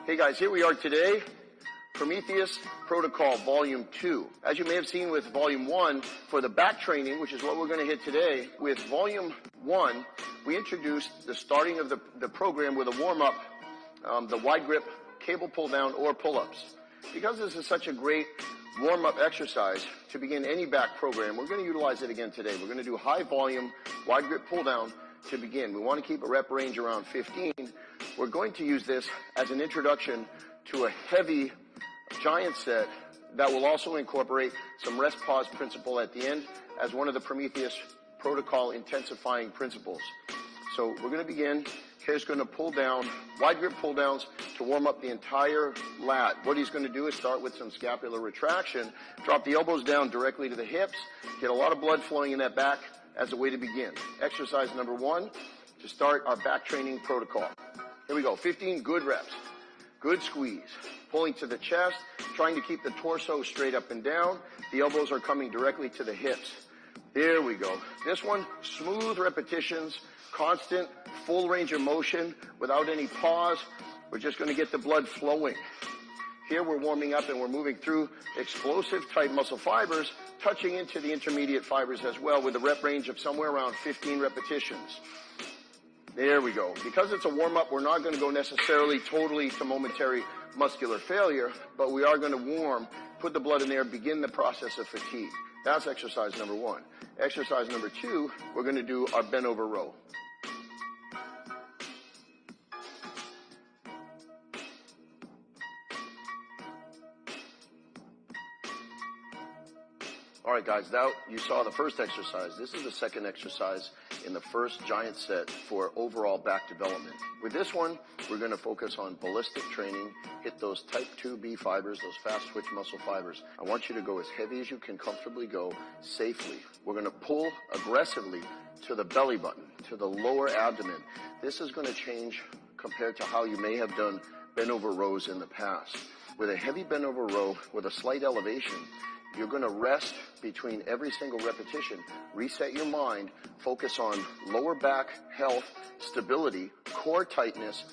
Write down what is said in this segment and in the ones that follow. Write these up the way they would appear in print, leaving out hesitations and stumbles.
Hey guys, here we are today, Prometheus Protocol Volume 2. As you may have seen with Volume 1, for the back training, which is what we're going to hit today, with Volume 1, we introduced the starting of the program with a warm-up, the wide grip cable pull-down or pull-ups. Because this is such a great warm-up exercise to begin any back program, we're going to utilize it again today. We're going to do high-volume wide grip pull-down to begin. We want to keep a rep range around 15. We're going to use this as an introduction to a heavy giant set that will also incorporate some rest pause principle at the end as one of the Prometheus protocol intensifying principles. So we're going to begin. Here's going to pull down, wide grip pull downs to warm up the entire lat. What he's going to do is start with some scapular retraction, drop the elbows down directly to the hips, get a lot of blood flowing in that back as a way to begin. Exercise number 1 to start our back training protocol. Here we go, 15 good reps. Good squeeze, pulling to the chest, trying to keep the torso straight up and down. The elbows are coming directly to the hips. There we go. This one, smooth repetitions, constant, full range of motion without any pause. We're just going to get the blood flowing. Here we're warming up and we're moving through explosive type muscle fibers, touching into the intermediate fibers as well with a rep range of somewhere around 15 repetitions. There we go. Because it's a warm-up, we're not going to go necessarily totally to momentary muscular failure, but we are going to warm, put the blood in there, begin the process of fatigue. That's exercise number 1. Exercise number 2, we're going to do our bent over row. All right, guys, now you saw the first exercise. This is the second exercise in the first giant set for overall back development. With this one, we're going to focus on ballistic training, hit those type 2B fibers, those fast twitch muscle fibers. I want you to go as heavy as you can comfortably go safely. We're going to pull aggressively to the belly button, to the lower abdomen. This is going to change compared to how you may have done bent over rows in the past. With a heavy bent over row with a slight elevation, you're going to rest between every single repetition, reset your mind, focus on lower back health, stability, core tightness,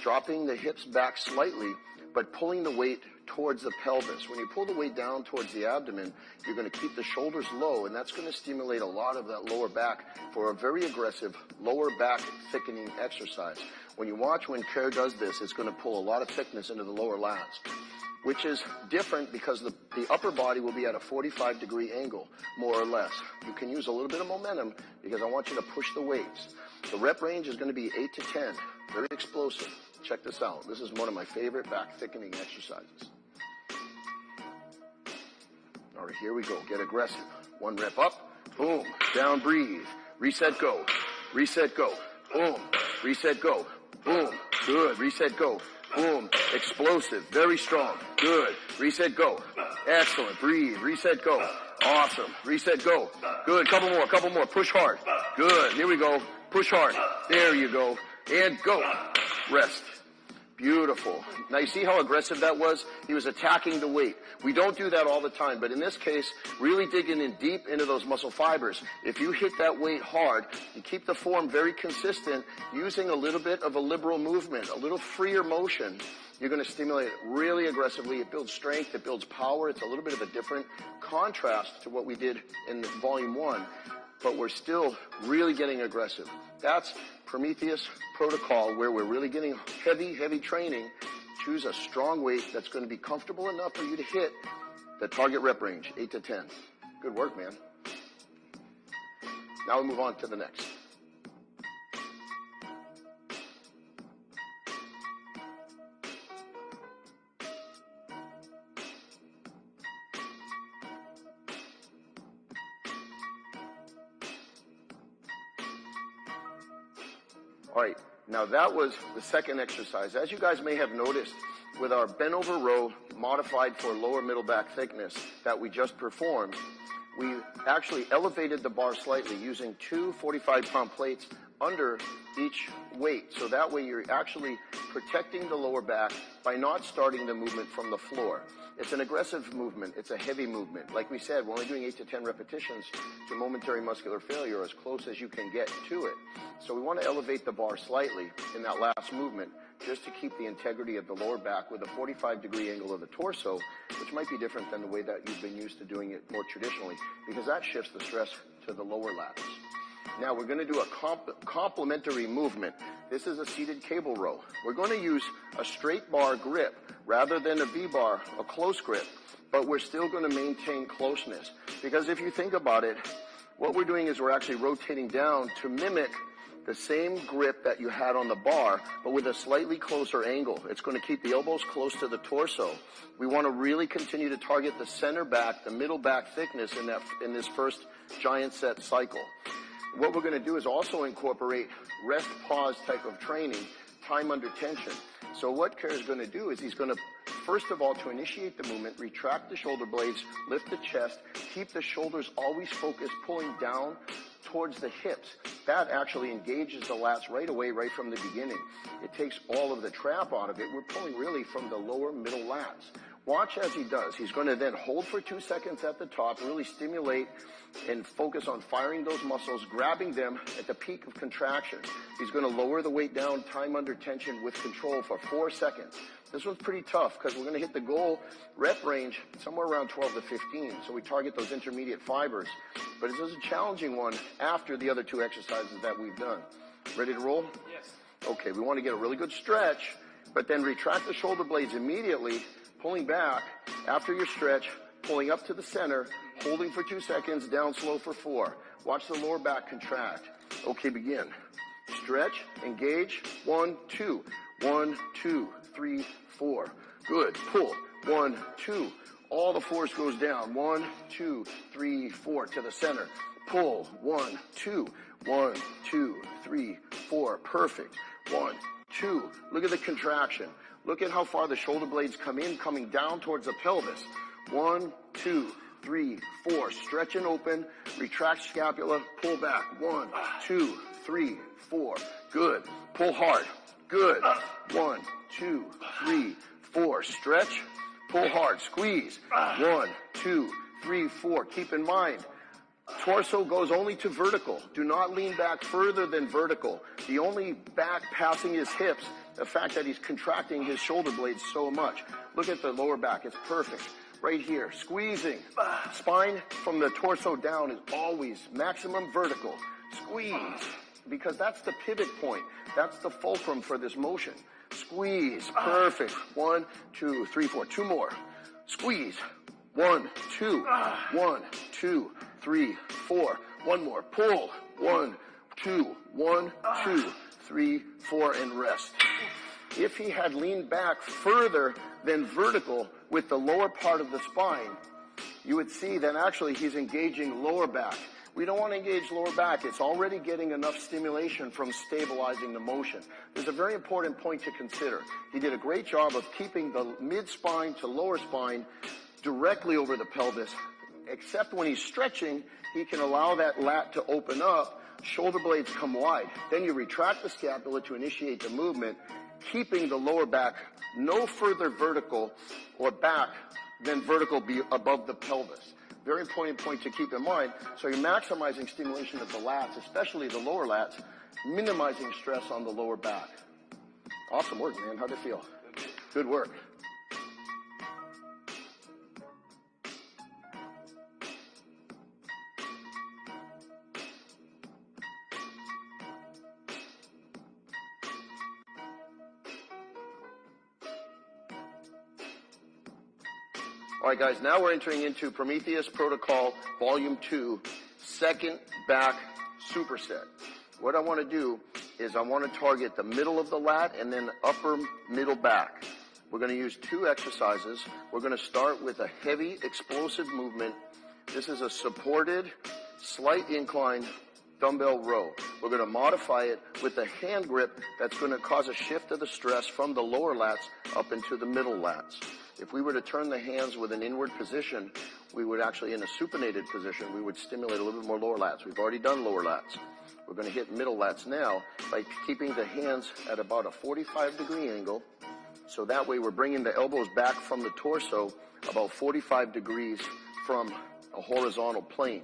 dropping the hips back slightly, but pulling the weight towards the pelvis. When you pull the weight down towards the abdomen, you're going to keep the shoulders low, and that's going to stimulate a lot of that lower back for a very aggressive lower back thickening exercise. When you watch when Kerr does this, it's going to pull a lot of thickness into the lower lats, which is different because the upper body will be at a 45-degree angle, more or less. You can use a little bit of momentum because I want you to push the weights. The rep range is going to be 8 to 10, very explosive. Check this out. This is one of my favorite back thickening exercises. All right, here we go. Get aggressive. 1 rep up, boom, down, breathe. Reset, go. Reset, go. Boom, reset, go. Boom, good. Reset, go. Boom, explosive, very strong, good, reset, go, excellent, breathe, reset, go, awesome, reset, go, good, couple more, push hard, good, here we go, push hard, there you go, and go, rest. Beautiful. Now you see how aggressive that was? He was attacking the weight. We don't do that all the time, but in this case, really digging in deep into those muscle fibers. If you hit that weight hard, you keep the form very consistent, using a little bit of a liberal movement, a little freer motion, you're going to stimulate it really aggressively. It builds strength, it builds power. It's a little bit of a different contrast to what we did in Volume 1, but we're still really getting aggressive. That's Prometheus protocol, where we're really getting heavy training. Choose a strong weight that's going to be comfortable enough for you to hit the target rep range, 8 to 10. Good work, man. Now we move on to the next. All right, now that was the second exercise. As you guys may have noticed, with our bent over row modified for lower middle back thickness that we just performed, we actually elevated the bar slightly using 2 45-pound plates under each weight. So that way you're actually protecting the lower back by not starting the movement from the floor. It's an aggressive movement. It's a heavy movement. Like we said, we're only doing 8 to 10 repetitions to momentary muscular failure, as close as you can get to it. So we want to elevate the bar slightly in that last movement just to keep the integrity of the lower back with a 45-degree angle of the torso, which might be different than the way that you've been used to doing it more traditionally, because that shifts the stress to the lower lats. Now we're going to do a complementary movement. This is a seated cable row. We're going to use a straight bar grip rather than a V-bar, a close grip, but we're still going to maintain closeness. Because if you think about it, what we're doing is we're actually rotating down to mimic the same grip that you had on the bar, but with a slightly closer angle. It's going to keep the elbows close to the torso. We want to really continue to target the center back, the middle back thickness in this first giant set cycle. What we're going to do is also incorporate rest pause type of training, time under tension. So what Kerr is going to do is he's going to, first of all, to initiate the movement, retract the shoulder blades, lift the chest, keep the shoulders always focused, pulling down towards the hips. That actually engages the lats right away, right from the beginning. It takes all of the trap out of it. We're pulling really from the lower middle lats. Watch as he does. He's going to then hold for 2 seconds at the top, really stimulate and focus on firing those muscles, grabbing them at the peak of contraction. He's going to lower the weight down, time under tension with control for 4 seconds. This one's pretty tough because we're going to hit the goal rep range somewhere around 12 to 15. So we target those intermediate fibers. But this is a challenging one after the other 2 exercises that we've done. Ready to roll? Yes. Okay, we want to get a really good stretch, but then retract the shoulder blades immediately, pulling back after your stretch, pulling up to the center, holding for 2 seconds, down slow for 4. Watch the lower back contract. Okay, begin. Stretch, engage, 1, 2. 1, 2, 3, 4. Good. Pull. 1, 2. All the force goes down. 1, 2, 3, 4 to the center. Pull. 1, 2. 1, 2, 3, 4. Perfect. 1, 2. Look at the contraction. Look at how far the shoulder blades come in, coming down towards the pelvis. 1, 2, 3, 4. Stretch and open. Retract scapula. Pull back. 1, 2, 3, 4. Good. Pull hard. Good. 1, 2, 3, 4. Stretch. Pull hard. Squeeze. 1, 2, 3, 4. Keep in mind, torso goes only to vertical. Do not lean back further than vertical. The only back passing his hips, the fact that he's contracting his shoulder blades so much. Look at the lower back. It's perfect. Right here. Squeezing. Spine from the torso down is always maximum vertical. Squeeze. Because that's the pivot point. That's the fulcrum for this motion. Squeeze. Perfect. 1, 2, 3, 4. 2 more. Squeeze. 1, 2. 1, 2, 3, 4. 1 more. Pull. 1, 2. 1, 2, 3, 4, and rest. If he had leaned back further than vertical with the lower part of the spine, you would see that actually he's engaging lower back. We don't want to engage lower back. It's already getting enough stimulation from stabilizing the motion. There's a very important point to consider. He did a great job of keeping the mid-spine to lower spine directly over the pelvis, except when he's stretching, he can allow that lat to open up, shoulder blades come wide. Then you retract the scapula to initiate the movement, keeping the lower back no further vertical or back than vertical above the pelvis. Very important point to keep in mind. So you're maximizing stimulation of the lats, especially the lower lats, minimizing stress on the lower back. Awesome work, man. How'd it feel? Good work. All right, guys, now we're entering into Prometheus Protocol Volume 2, second back superset. What I want to do is I want to target the middle of the lat and then upper middle back. We're going to use 2 exercises. We're going to start with a heavy explosive movement. This is a supported, slight incline dumbbell row. We're going to modify it with a hand grip that's going to cause a shift of the stress from the lower lats up into the middle lats. If we were to turn the hands with an inward position, we would actually, in a supinated position, we would stimulate a little bit more lower lats. We've already done lower lats. We're going to hit middle lats now by keeping the hands at about a 45-degree angle. So that way we're bringing the elbows back from the torso about 45 degrees from a horizontal plane.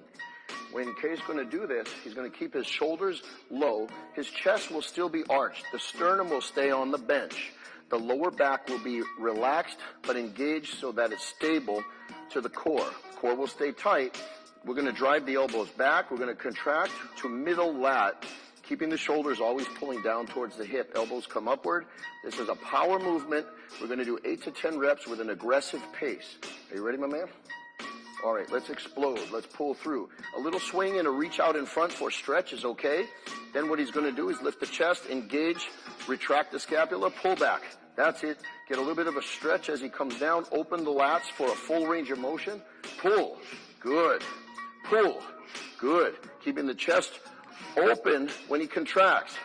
when Kay's going to do this, he's going to keep his shoulders low. His chest will still be arched. The sternum will stay on the bench. The lower back will be relaxed but engaged so that it's stable to the core. Core will stay tight. We're going to drive the elbows back. We're going to contract to middle lat, keeping the shoulders always pulling down towards the hip. Elbows come upward. This is a power movement. We're going to do 8 to 10 reps with an aggressive pace. Are you ready, my man? All right, let's explode. Let's pull through. A little swing and a reach out in front for stretch is okay. Then what he's going to do is lift the chest, engage, retract the scapula, pull back. That's it. Get a little bit of a stretch as he comes down. Open the lats for a full range of motion. Pull. Good. Pull. Good. Keeping the chest open when he contracts,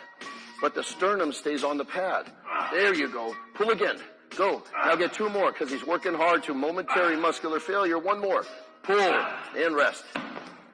but the sternum stays on the pad. There you go. Pull again. Go. Now get 2 more because he's working hard to momentary muscular failure. 1 more. Pull and rest.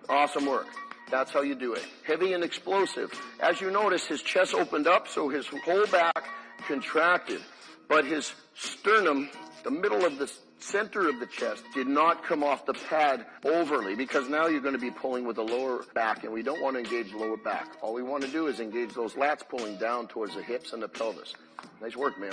Awesome work. That's how you do it. Heavy and explosive. As you notice, his chest opened up, so his whole back contracted, but his sternum, the middle of the center of the chest, did not come off the pad overly, because now you're going to be pulling with the lower back, and we don't want to engage lower back. All we want to do is engage those lats pulling down towards the hips and the pelvis. Nice work, man.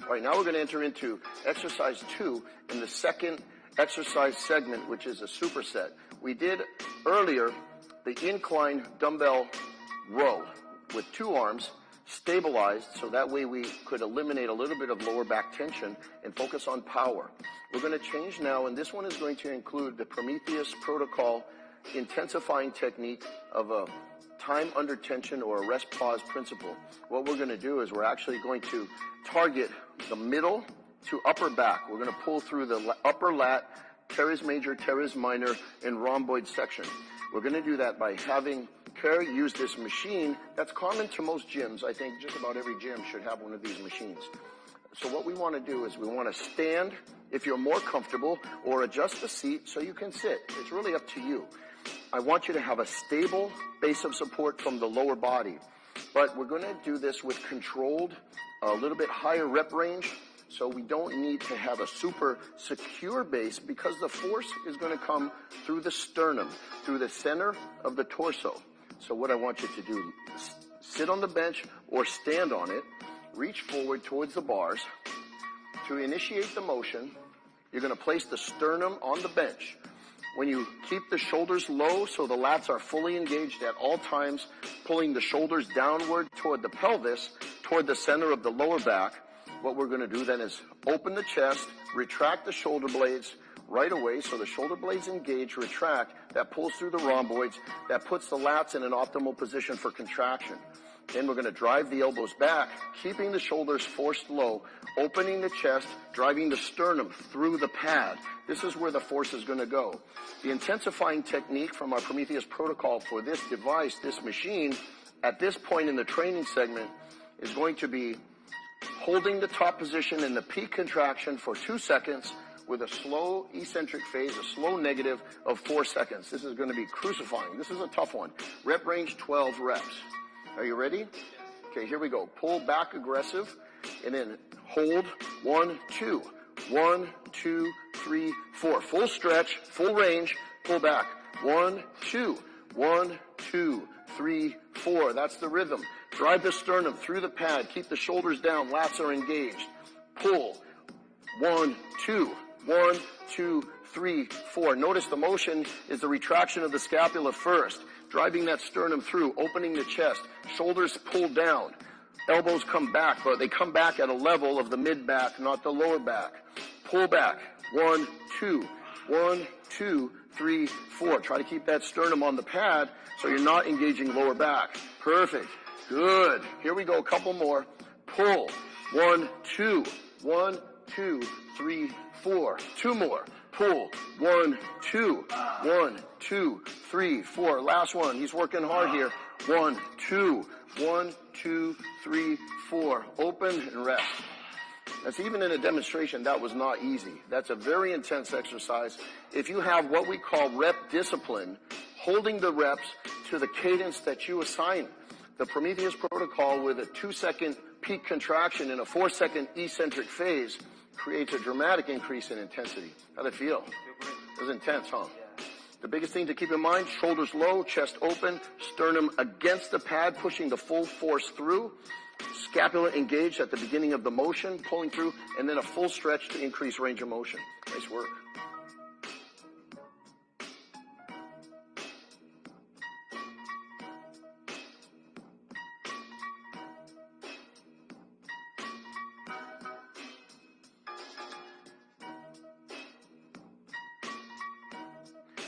All right, now we're going to enter into exercise 2 in the second exercise segment, which is a superset. We did earlier the incline dumbbell row with 2 arms, stabilized, so that way we could eliminate a little bit of lower back tension and focus on power. We're going to change now, and this one is going to include the Prometheus protocol intensifying technique of a time under tension or a rest pause principle. What we're going to do is we're actually going to target the middle to upper back. We're going to pull through the upper lat, teres major, teres minor, and rhomboid section. We're going to do that by having Kerry use this machine that's common to most gyms. I think just about every gym should have one of these machines. So what we want to do is we want to stand if you're more comfortable, or adjust the seat so you can sit. It's really up to you. I want you to have a stable base of support from the lower body, but we're going to do this with controlled, a little bit higher rep range, so we don't need to have a super secure base, because the force is going to come through the sternum, through the center of the torso. So what I want you to do, sit on the bench or stand on it, reach forward towards the bars. To initiate the motion, you're going to place the sternum on the bench. When you keep the shoulders low so the lats are fully engaged at all times, pulling the shoulders downward toward the pelvis, toward the center of the lower back, what we're going to do then is open the chest, retract the shoulder blades right away so the shoulder blades engage, retract. That pulls through the rhomboids. That puts the lats in an optimal position for contraction. Then we're going to drive the elbows back, keeping the shoulders forced low, opening the chest, driving the sternum through the pad. This is where the force is going to go. The intensifying technique from our Prometheus protocol for this device, this machine, at this point in the training segment, is going to be holding the top position in the peak contraction for 2 seconds with a slow eccentric phase, a slow negative of 4 seconds. This is going to be crucifying. This is a tough one. Rep range 12 reps. Are you ready? Okay, here we go. Pull back aggressive, and then hold. 1, 2. 1, 2, 3, 4. Full stretch, full range, pull back. 1, 2. 1, 2, 3, 4. That's the rhythm. Drive the sternum through the pad. Keep the shoulders down. Lats are engaged. Pull. 1, 2. 1, 2, 3, 4. Notice the motion is the retraction of the scapula first. Driving that sternum through, opening the chest, shoulders pull down, elbows come back, but they come back at a level of the mid-back, not the lower back. Pull back. 1, 2. 1, 2, 3, 4. Try to keep that sternum on the pad so you're not engaging lower back. Perfect. Good. Here we go. A couple more. Pull. 1, 2. 1, 2, 3, 4. 2 more. Pull. 1, 2. 1, 2, 3, 4. Last one. He's working hard here. 1, 2. 1, 2, 3, 4. Open and rest. That's even in a demonstration, that was not easy. That's a very intense exercise. If you have what we call rep discipline, holding the reps to the cadence that you assign, the Prometheus protocol with a 2-second peak contraction in a 4-second eccentric phase creates a dramatic increase in intensity. How'd it feel? It was intense, huh? The biggest thing to keep in mind, shoulders low, chest open, sternum against the pad, pushing the full force through, scapula engaged at the beginning of the motion, pulling through, and then a full stretch to increase range of motion. Nice work.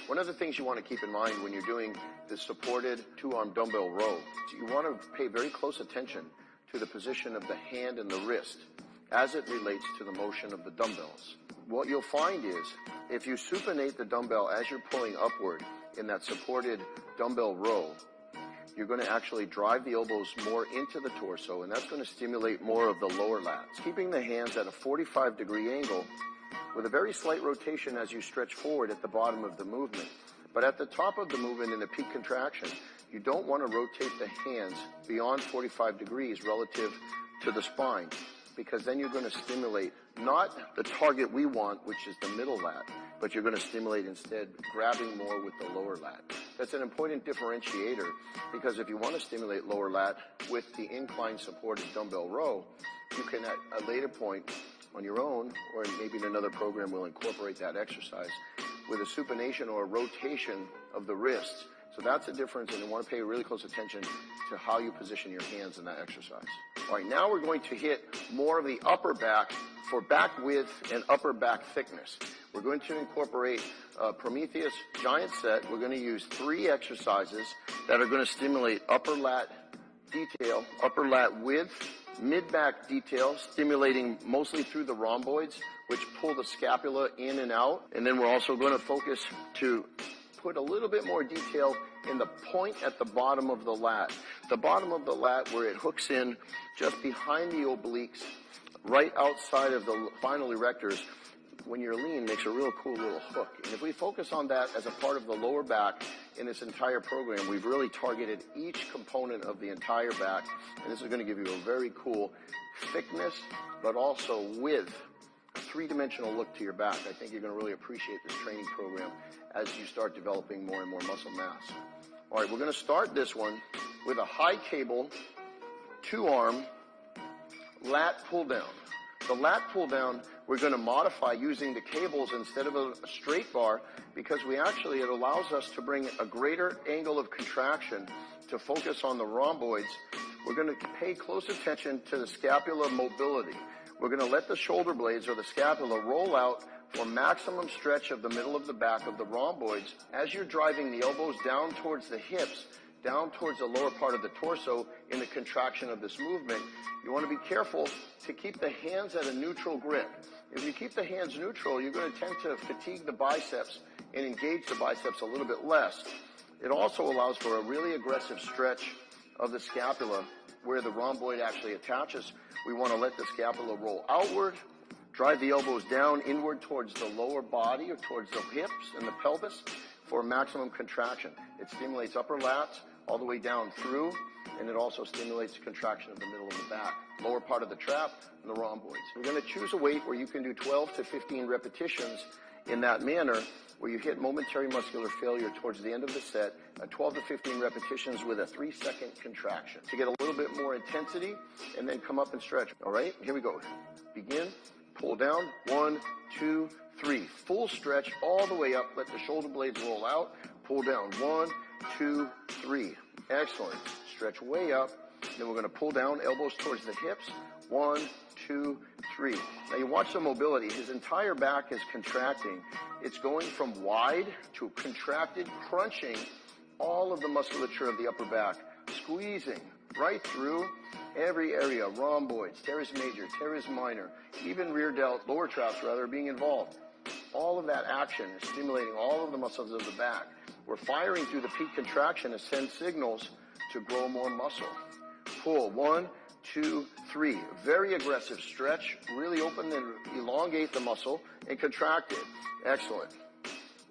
One of the things you want to keep in mind when you're doing the supported 2-arm dumbbell row, you want to pay very close attention to the position of the hand and the wrist as it relates to the motion of the dumbbells. What you'll find is if you supinate the dumbbell as you're pulling upward in that supported dumbbell row, you're going to actually drive the elbows more into the torso, and that's going to stimulate more of the lower lats. Keeping the hands at a 45-degree angle with a very slight rotation as you stretch forward at the bottom of the movement. But at the top of the movement in the peak contraction, you don't want to rotate the hands beyond 45 degrees relative to the spine, because then you're going to stimulate not the target we want, which is the middle lat, but you're going to stimulate instead grabbing more with the lower lat. That's an important differentiator, because if you want to stimulate lower lat with the incline supported dumbbell row, you can at a later point on your own, or maybe in another program we'll incorporate that exercise with a supination or a rotation of the wrists. So that's a difference, and you want to pay really close attention to how you position your hands in that exercise. All right, now we're going to hit more of the upper back for back width and upper back thickness. We're going to incorporate Prometheus giant set. We're going to use 3 exercises that are going to stimulate upper lat detail, upper lat width, mid-back detail, stimulating mostly through the rhomboids, which pull the scapula in and out. And then we're also going to focus to put a little bit more detail in the point at the bottom of the lat. The bottom of the lat where it hooks in just behind the obliques, right outside of the spinal erectors, when you're lean, makes a real cool little hook. And if we focus on that as a part of the lower back in this entire program, we've really targeted each component of the entire back, and this is going to give you a very cool thickness, but also width, a 3-dimensional look to your back. I think you're going to really appreciate this training program as you start developing more and more muscle mass. All right, we're going to start this one with a high cable, 2-arm lat pull down. The lat pull down, we're going to modify using the cables instead of a straight bar, because it allows us to bring a greater angle of contraction to focus on the rhomboids. We're going to pay close attention to the scapular mobility. We're going to let the shoulder blades or the scapula roll out for maximum stretch of the middle of the back of the rhomboids. As you're driving the elbows down towards the hips, down towards the lower part of the torso in the contraction of this movement, you want to be careful to keep the hands at a neutral grip. If you keep the hands neutral, you're going to tend to fatigue the biceps and engage the biceps a little bit less. It also allows for a really aggressive stretch of the scapula where the rhomboid actually attaches. We want to let the scapula roll outward, drive the elbows down inward towards the lower body or towards the hips and the pelvis for maximum contraction. It stimulates upper lats all the way down through, and it also stimulates the contraction of the middle of the back, lower part of the trap, and the rhomboids. We're going to choose a weight where you can do 12 to 15 repetitions in that manner, where you hit momentary muscular failure towards the end of the set, 12 to 15 repetitions with a 3-second contraction to get a little bit more intensity, and then come up and stretch. All right, here we go. Begin, pull down, 1, 2, 3. Full stretch all the way up. Let the shoulder blades roll out. Pull down, 1, 2, 3. Excellent. Stretch way up. Then we're going to pull down, elbows towards the hips. 1, 2, 3. Now you watch the mobility. His entire back is contracting. It's going from wide to contracted, crunching all of the musculature of the upper back, squeezing right through every area, rhomboids, teres major, teres minor, even rear delt, lower traps rather, being involved. All of that action is stimulating all of the muscles of the back. We're firing through the peak contraction to send signals to grow more muscle. Pull, 1, 2, 3. Very aggressive stretch. Really open and elongate the muscle and contract it. Excellent.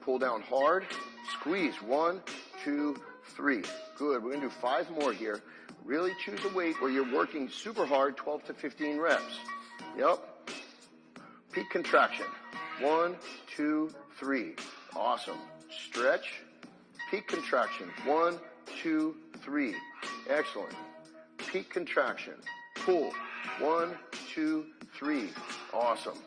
Pull down hard. Squeeze. 1, 2, 3. Good. We're going to do 5 more here. Really choose a weight where you're working super hard, 12 to 15 reps. Yep. Peak contraction. 1, 2, 3. Awesome. Stretch. Peak contraction. 1, 2, 3. Excellent. Peak contraction. Pull. 1, 2, 3. Awesome.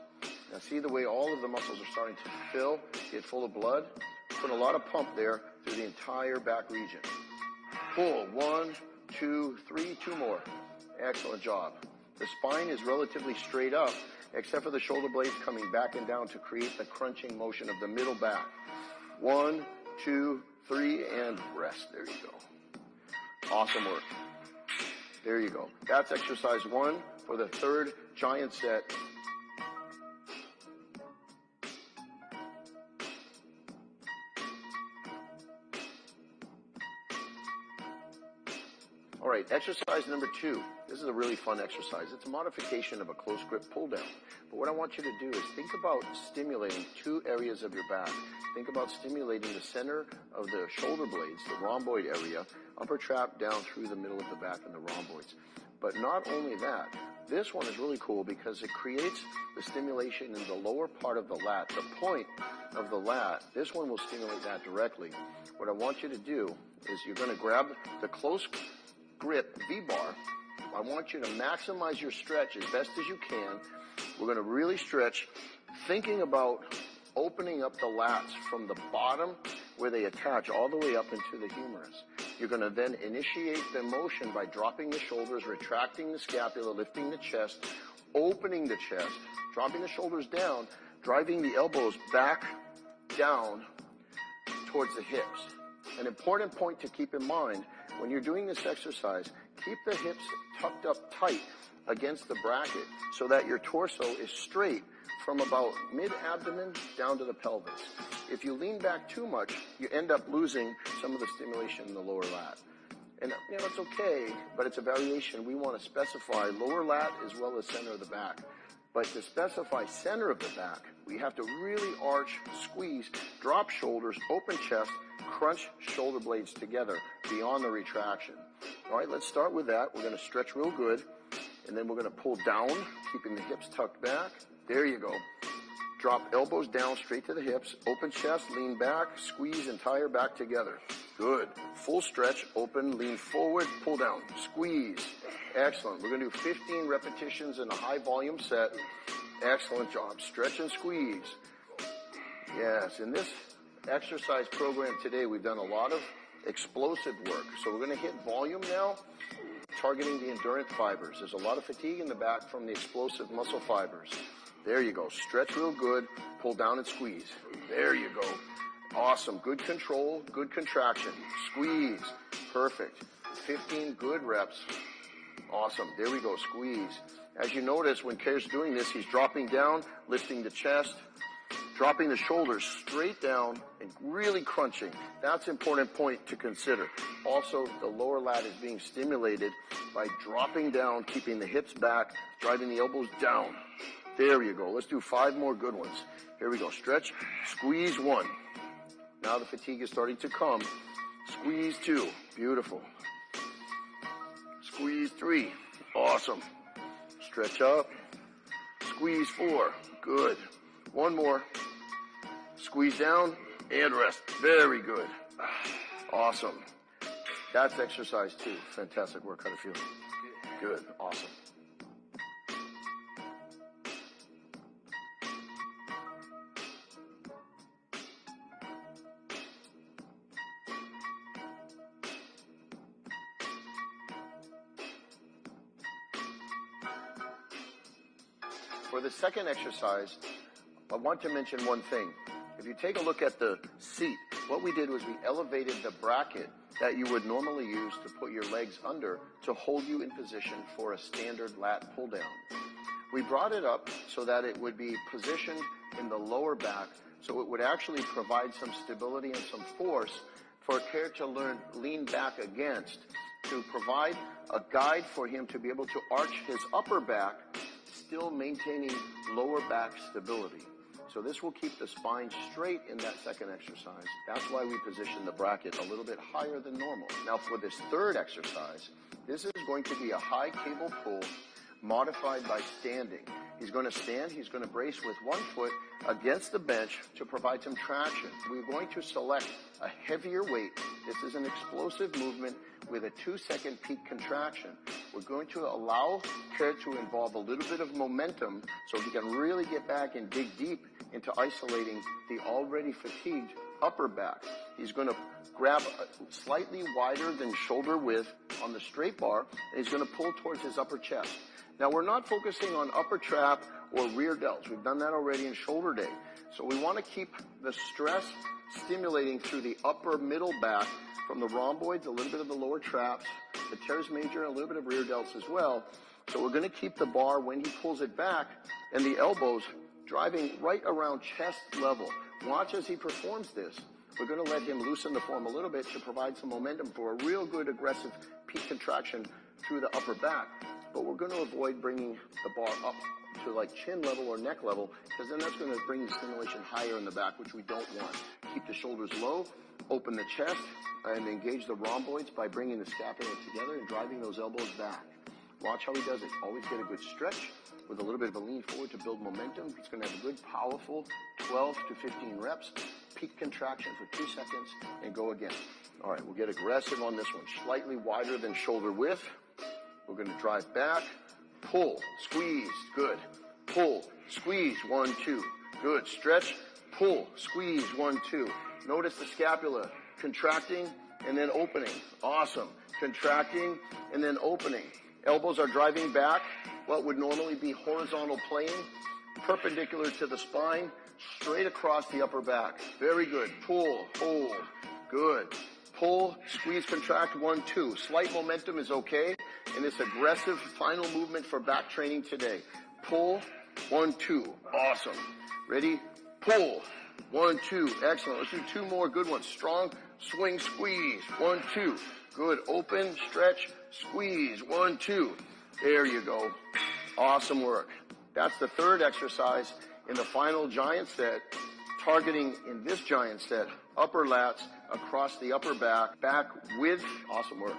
Now see the way all of the muscles are starting to fill, get full of blood? Put a lot of pump there through the entire back region. Pull. 1, 2, 3. 2 more. Excellent job. The spine is relatively straight up, except for the shoulder blades coming back and down to create the crunching motion of the middle back. 1, 2, 3, and rest. There you go. Awesome work. There you go. That's exercise 1 for the 3rd giant set. All right, exercise number 2. This is a really fun exercise. It's a modification of a close grip pull down. But what I want you to do is think about stimulating 2 areas of your back. Think about stimulating the center of the shoulder blades, the rhomboid area, upper trap down through the middle of the back and the rhomboids. But not only that, this one is really cool because it creates the stimulation in the lower part of the lat, the point of the lat. This one will stimulate that directly. What I want you to do is you're going to grab the close grip V-bar. I want you to maximize your stretch as best as you can. We're going to really stretch, thinking about opening up the lats from the bottom where they attach all the way up into the humerus. You're going to then initiate the motion by dropping the shoulders, retracting the scapula, lifting the chest, opening the chest, dropping the shoulders down, driving the elbows back down towards the hips. An important point to keep in mind, when you're doing this exercise, keep the hips tucked up tight against the bracket so that your torso is straight from about mid-abdomen down to the pelvis. If you lean back too much, you end up losing some of the stimulation in the lower lat. And, it's okay, but it's a variation. We want to specify lower lat as well as center of the back. But to specify center of the back, we have to really arch, squeeze, drop shoulders, open chest, crunch shoulder blades together beyond the retraction. All right, let's start with that. We're going to stretch real good, and then we're going to pull down, keeping the hips tucked back. There you go. Drop elbows down straight to the hips, open chest, lean back, squeeze entire back together. Good. Full stretch, open, lean forward, pull down, squeeze. Excellent. We're going to do 15 repetitions in a high volume set. Excellent job. Stretch and squeeze. Yes, in this exercise program today, we've done a lot of explosive work. So we're going to hit volume now, targeting the endurance fibers. There's a lot of fatigue in the back from the explosive muscle fibers. There you go. Stretch real good. Pull down and squeeze. There you go. Awesome. Good control. Good contraction. Squeeze. Perfect. 15 good reps. Awesome. There we go. Squeeze. As you notice, when Ker's doing this, he's dropping down, lifting the chest, dropping the shoulders straight down, and really crunching. That's an important point to consider. Also, the lower lat is being stimulated by dropping down, keeping the hips back, driving the elbows down. There you go. Let's do 5 more good ones. Here we go. Stretch. Squeeze 1. Now the fatigue is starting to come. Squeeze 2. Beautiful. Squeeze 3. Awesome. Stretch up. Squeeze 4. Good. 1 more. Squeeze down and rest. Very good. Awesome. That's exercise 2. Fantastic work. How do you feel? Good. Awesome. For the second exercise, I want to mention one thing. If you take a look at the seat, what we did was we elevated the bracket that you would normally use to put your legs under to hold you in position for a standard lat pull down. We brought it up so that it would be positioned in the lower back, so it would actually provide some stability and some force for Ker to lean back against to provide a guide for him to be able to arch his upper back, still maintaining lower back stability. So this will keep the spine straight in that second exercise. That's why we position the bracket a little bit higher than normal. Now for this third exercise, this is going to be a high cable pull modified by standing. He's going to stand, he's going to brace with one foot against the bench to provide some traction. We're going to select a heavier weight. This is an explosive movement with a 2-second peak contraction. We're going to allow Kurt to involve a little bit of momentum so he can really get back and dig deep into isolating the already fatigued upper back. He's going to grab slightly wider than shoulder width on the straight bar, and he's going to pull towards his upper chest. Now, we're not focusing on upper trap or rear delts. We've done that already in shoulder day. So we want to keep the stress stimulating through the upper middle back from the rhomboids, a little bit of the lower traps, the teres major, and a little bit of rear delts as well. So we're going to keep the bar when he pulls it back and the elbows driving right around chest level. Watch as he performs this. We're going to let him loosen the form a little bit to provide some momentum for a real good aggressive peak contraction through the upper back. But we're going to avoid bringing the bar up to like chin level or neck level, because then that's going to bring the stimulation higher in the back, which we don't want. Keep the shoulders low, open the chest, and engage the rhomboids by bringing the scapula together and driving those elbows back. Watch how he does it. Always get a good stretch with a little bit of a lean forward to build momentum. He's going to have a good, powerful 12 to 15 reps, peak contraction for 2 seconds, and go again. All right, we'll get aggressive on this one. Slightly wider than shoulder width. We're going to drive back, pull, squeeze, good. Pull, squeeze, 1, 2, good. Stretch, pull, squeeze, 1, 2. Notice the scapula contracting and then opening. Awesome. Contracting and then opening. Elbows are driving back what would normally be horizontal plane, perpendicular to the spine, straight across the upper back. Very good. Pull, hold, good. Pull, squeeze, contract, 1, 2. Slight momentum is okay in this aggressive final movement for back training today. Pull, 1, 2. Awesome. Ready? Pull, 1, 2. Excellent. Let's do 2 more good ones. Strong, swing, squeeze, 1, 2. Good. Open, stretch, squeeze, 1, 2. There you go. Awesome work. That's the third exercise in the final giant set, targeting in this giant set, upper lats across the upper back with awesome work.